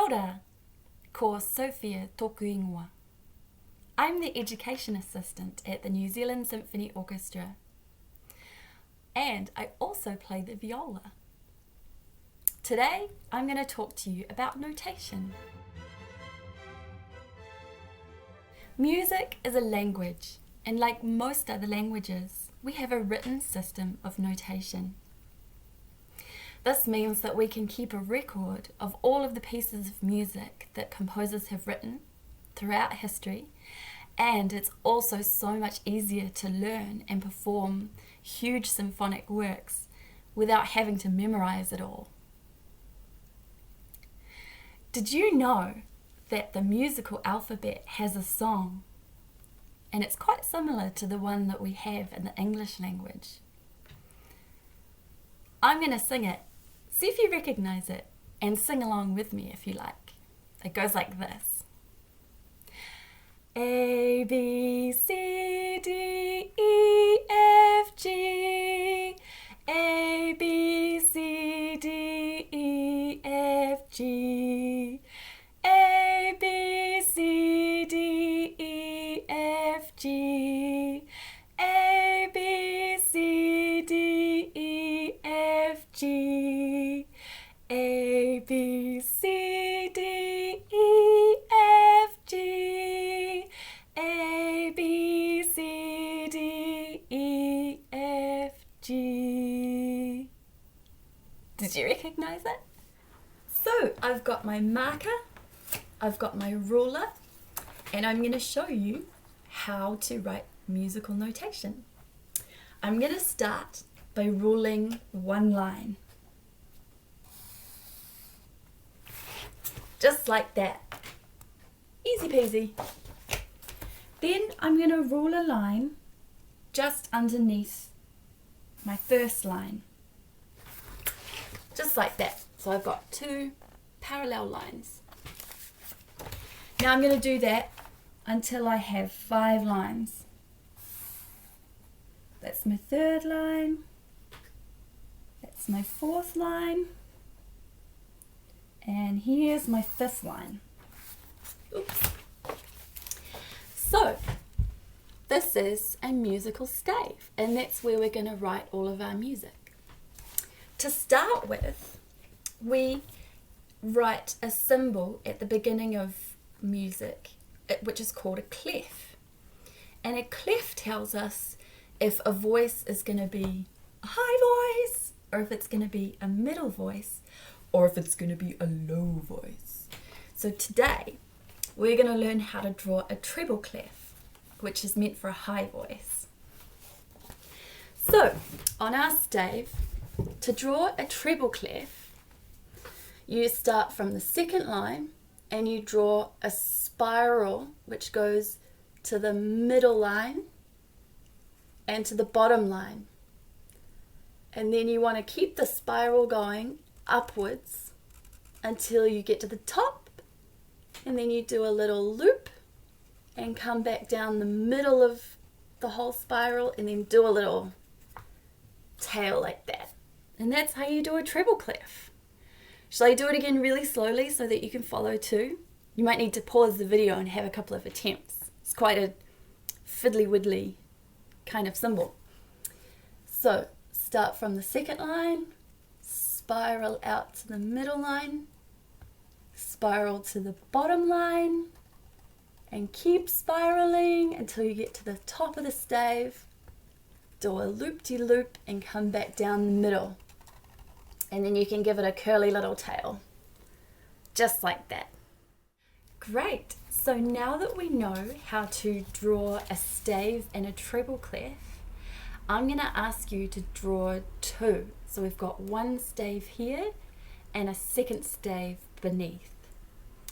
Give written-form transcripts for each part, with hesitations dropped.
ora, ko Sophia tōku ingoa. I'm the Education Assistant at the New Zealand Symphony Orchestra. And I also play the viola. Today, I'm going to talk to you about notation. Music is a language, and like most other languages, we have a written system of notation. This means that we can keep a record of all of the pieces of music that composers have written throughout history, and it's also so much easier to learn and perform huge symphonic works without having to memorize it all. Did you know that the musical alphabet has a song? And it's quite similar to the one that we have in the English language. I'm going to sing it. See if you recognize it and sing along with me if you like. It goes like this. A, B, C, D, E, F, G. A, B, C, D, E, F, G. A, B, C, D, E, F, G. A, B, C, D, E, F, G. A, B, C, D, E, F, G. A, B, C, D, E, F, G. Did you recognize it? So I've got my marker, I've got my ruler, and I'm going to show you how to write musical notation. I'm going to start by ruling one line. Just like that. Easy peasy. Then I'm going to rule a line just underneath my first line. Just like that. So I've got two parallel lines. Now I'm going to do that until I have 5 lines. That's my 3rd line. That's my 4th line. And here's my 5th line. Oops. So, this is a musical stave, and that's where we're going to write all of our music. To start with, we write a symbol at the beginning of music, which is called a clef. And a clef tells us if a voice is going to be a high voice, or if it's going to be a middle voice, or if it's going to be a low voice. So today, we're going to learn how to draw a treble clef, which is meant for a high voice. So, on our stave, to draw a treble clef, you start from the 2nd line and you draw a spiral which goes to the middle line and to the bottom line. And then you want to keep the spiral going upwards until you get to the top, and then you do a little loop and come back down the middle of the whole spiral and then do a little tail like that. And that's how you do a treble clef. Shall I do it again really slowly so that you can follow too? You might need to pause the video and have a couple of attempts. It's quite a fiddly-widdly kind of symbol. So start from the 2nd line, spiral out to the middle line, spiral to the bottom line, and keep spiraling until you get to the top of the stave. Do a loop-de-loop and come back down the middle. And then you can give it a curly little tail. Just like that. Great! So now that we know how to draw a stave and a treble clef, I'm going to ask you to draw 2. So we've got one stave here and a 2nd stave beneath.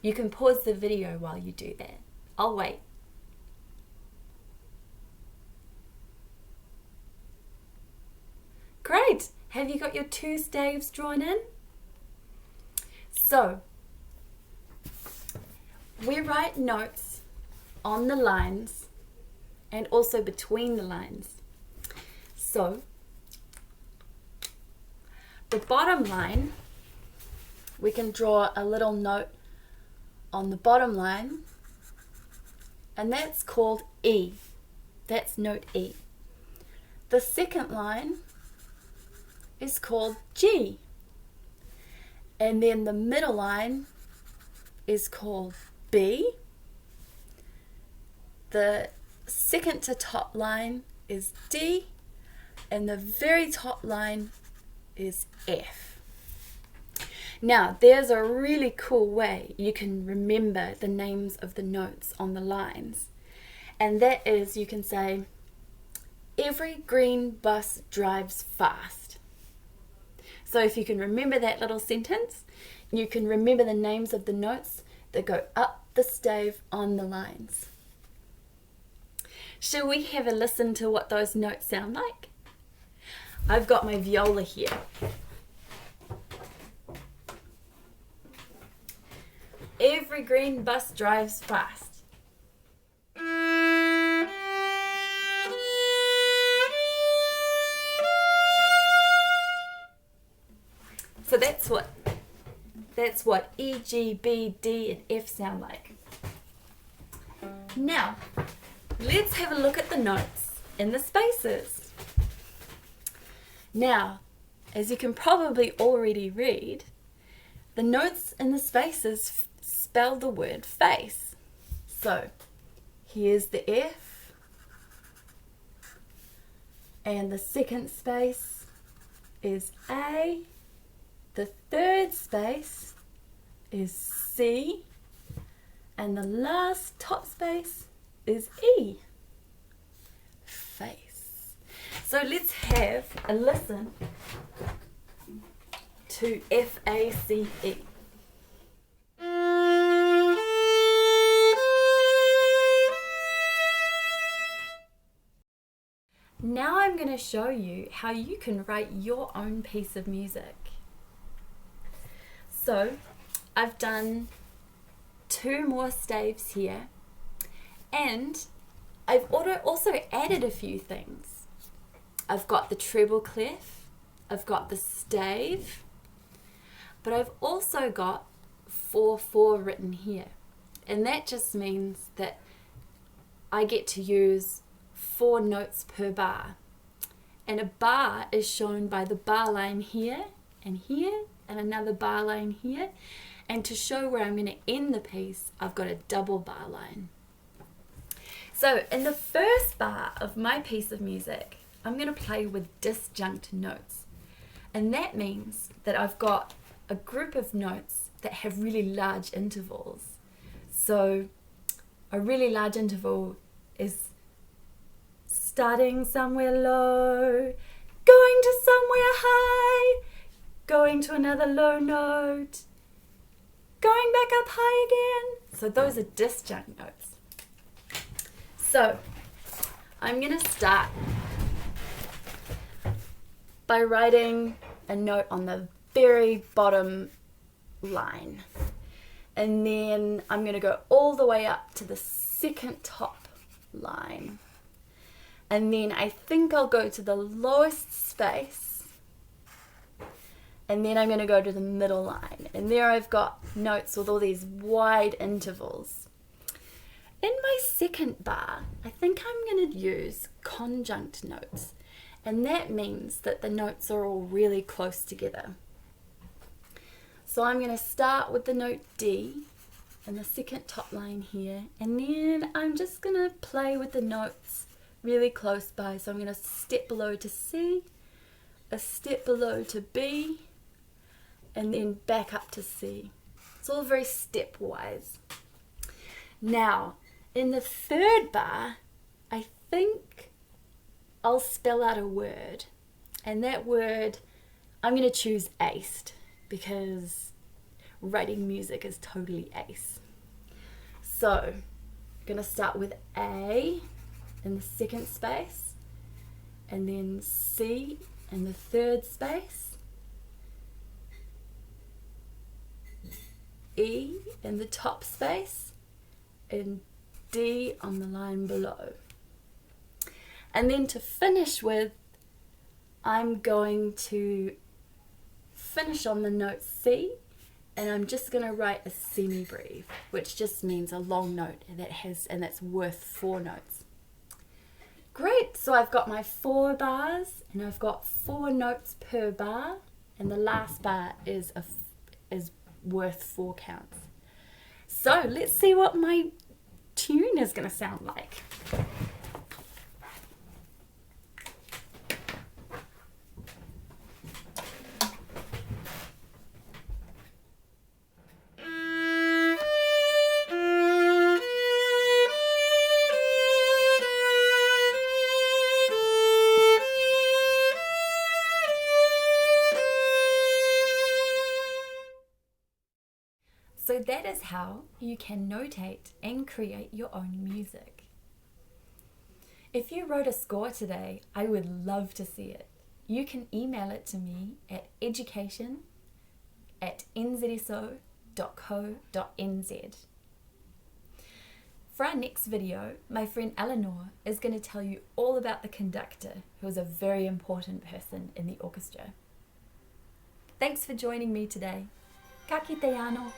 You can pause the video while you do that. I'll wait. Great! Have you got your 2 staves drawn in? So, we write notes on the lines and also between the lines. So, the bottom line, we can draw a little note on the bottom line, and that's called E. That's note E. The second line is called G. And then the middle line is called B. The second to top line is D. And the very top line is F. Now, there's a really cool way you can remember the names of the notes on the lines. And that is, you can say, every green bus drives fast. So if you can remember that little sentence, you can remember the names of the notes that go up the stave on the lines. Shall we have a listen to what those notes sound like? I've got my viola here. Every green bus drives fast. So that's what E, G, B, D, and F sound like. Now, let's have a look at the notes in the spaces. Now, as you can probably already read, the notes in the spaces spell the word face. So, here's the F, and the second space is A, the third space is C, and the last top space is E. Face. So let's have a listen to F-A-C-E. Now I'm going to show you how you can write your own piece of music. So I've done 2 more staves here, and I've also added a few things. I've got the treble clef, I've got the stave, but I've also got 4/4 written here. And that just means that I get to use 4 notes per bar. And a bar is shown by the bar line here, and another bar line here. And to show where I'm going to end the piece, I've got a double bar line. So in the first bar of my piece of music, I'm going to play with disjunct notes. And that means that I've got a group of notes that have really large intervals. So a really large interval is starting somewhere low, going to somewhere high, going to another low note, going back up high again. So those are disjunct notes. So I'm going to start by writing a note on the very bottom line. And then I'm going to go all the way up to the second top line. And then I think I'll go to the lowest space. And then I'm going to go to the middle line. And there I've got notes with all these wide intervals. In my second bar, I think I'm going to use conjunct notes. And that means that the notes are all really close together. So I'm going to start with the note D in the second top line here. And then I'm just going to play with the notes really close by. So I'm going to step below to C, a step below to B, and then back up to C. It's all very stepwise. Now, in the third bar, I think I'll spell out a word. And that word, I'm going to choose aced, because writing music is totally ace. So, I'm going to start with A in the second space, and then C in the third space, E in the top space, and D on the line below. And then to finish with, I'm going to finish on the note C And I'm just going to write a semi-breve, which just means a long note and that's worth 4 notes. Great, so I've got my 4 bars and I've got 4 notes per bar, and the last bar is worth 4 counts. So let's see what my tune is going to sound like. So that is how you can notate and create your own music. If you wrote a score today, I would love to see it. You can email it to me at education@nzso.co.nz. For our next video, my friend Eleanor is going to tell you all about the conductor, who is a very important person in the orchestra. Thanks for joining me today. Ka kite anō.